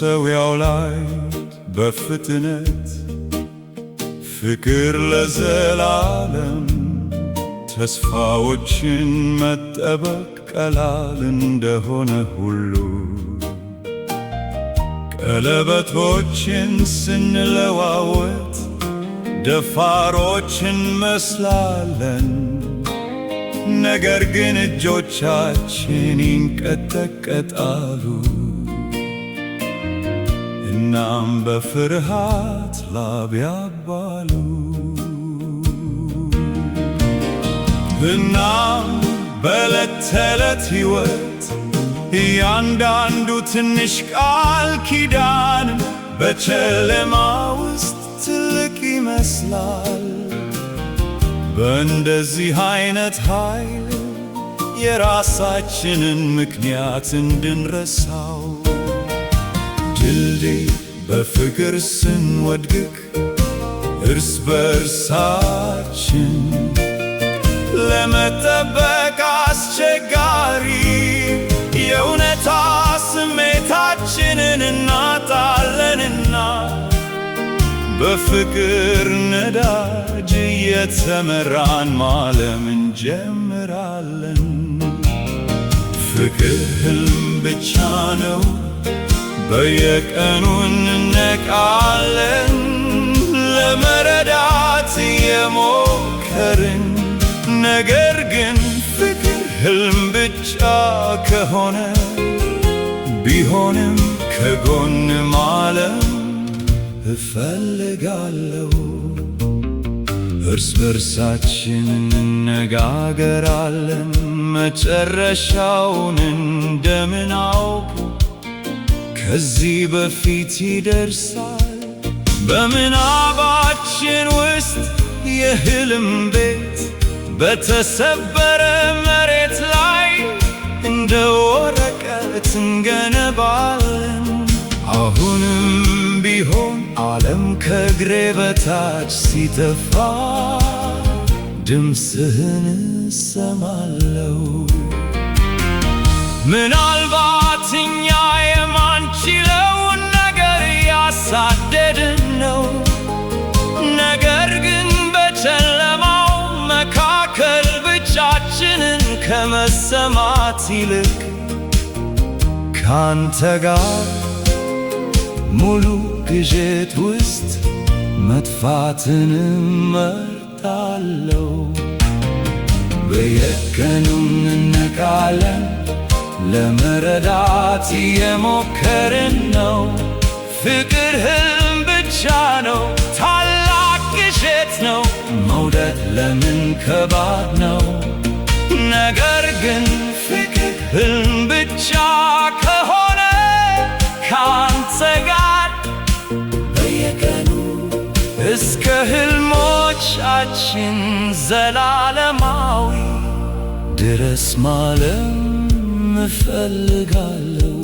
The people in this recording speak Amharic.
በመሠዊያው ላይ በፍጥነት ፍቅር ለዘላለም ተስፋዎችን መጠበቅ ቀላል እንደሆነ ሁሉ ቀለበቶችን ስንለዋወጥ ደፋሮች እንመስላለን። ነገር ግን እጆቻችን ይንቀጠቀጣሉ። እናም በፍርሃት ላብ ያባሉ። እናም በዕለት ተዕለት ሕይወት እያንዳንዱ ትንሽ ቃል ኪዳን በጨለማ ውስጥ ትልቅ ይመስላል። በእንደዚህ አይነት ኃይል የራሳችንን ምክንያት እንድንረሳው ድልድይ በፍቅር ስንወድቅ እርስ በርሳችን ለመጠበቅ አስቸጋሪ የእውነታ ስሜታችንን እናጣለንና በፍቅር ነዳጅ እየተመራን ማለም እንጀምራለን። ፍቅር ሕልም ብቻ ነው፣ በየቀኑ እንነቃለን። ለመረዳት የሞከርን ነገር ግን ፍቅር ሕልም ብቻ ከሆነ ቢሆንም ከጎን ማለም እፈልጋለሁ። እርስ በርሳችን እንነጋገራለን፣ መጨረሻውን እንደምናውቅ ከዚህ በፊት ይደርሳል። በምናባችን ውስጥ የሕልም ቤት በተሰበረ መሬት ላይ እንደ ወረቀት እንገነባለን። አሁንም ቢሆን ዓለም ከእግሬ በታች ሲጠፋ ድምፅህን እሰማለሁ። ምናልባት እኛ የማንችለውን ነገር ያሳደድን ነው። ነገር ግን በጨለማው መካከል ብቻችንን ከመሰማት ይልቅ ካንተ ጋር ሙሉ ቅዠት ውስጥ መጥፋትን እመርጣለሁ። በየቀኑ እንነቃለን፣ ለመረዳት የሞከርን ነው። ፍቅር ሕልም ብቻ ነው፣ ታላቅ ቅዠት ነው። መውደድ ለምን ከባድ ነው? ነገር ግን ፍቅር ሕልም ብቻ ከሆነ ካንተ ጋር በየቀኑ እስከ ሕልሞቻችን ዘላለማዊ ድረስ ማለም እፈልጋለሁ።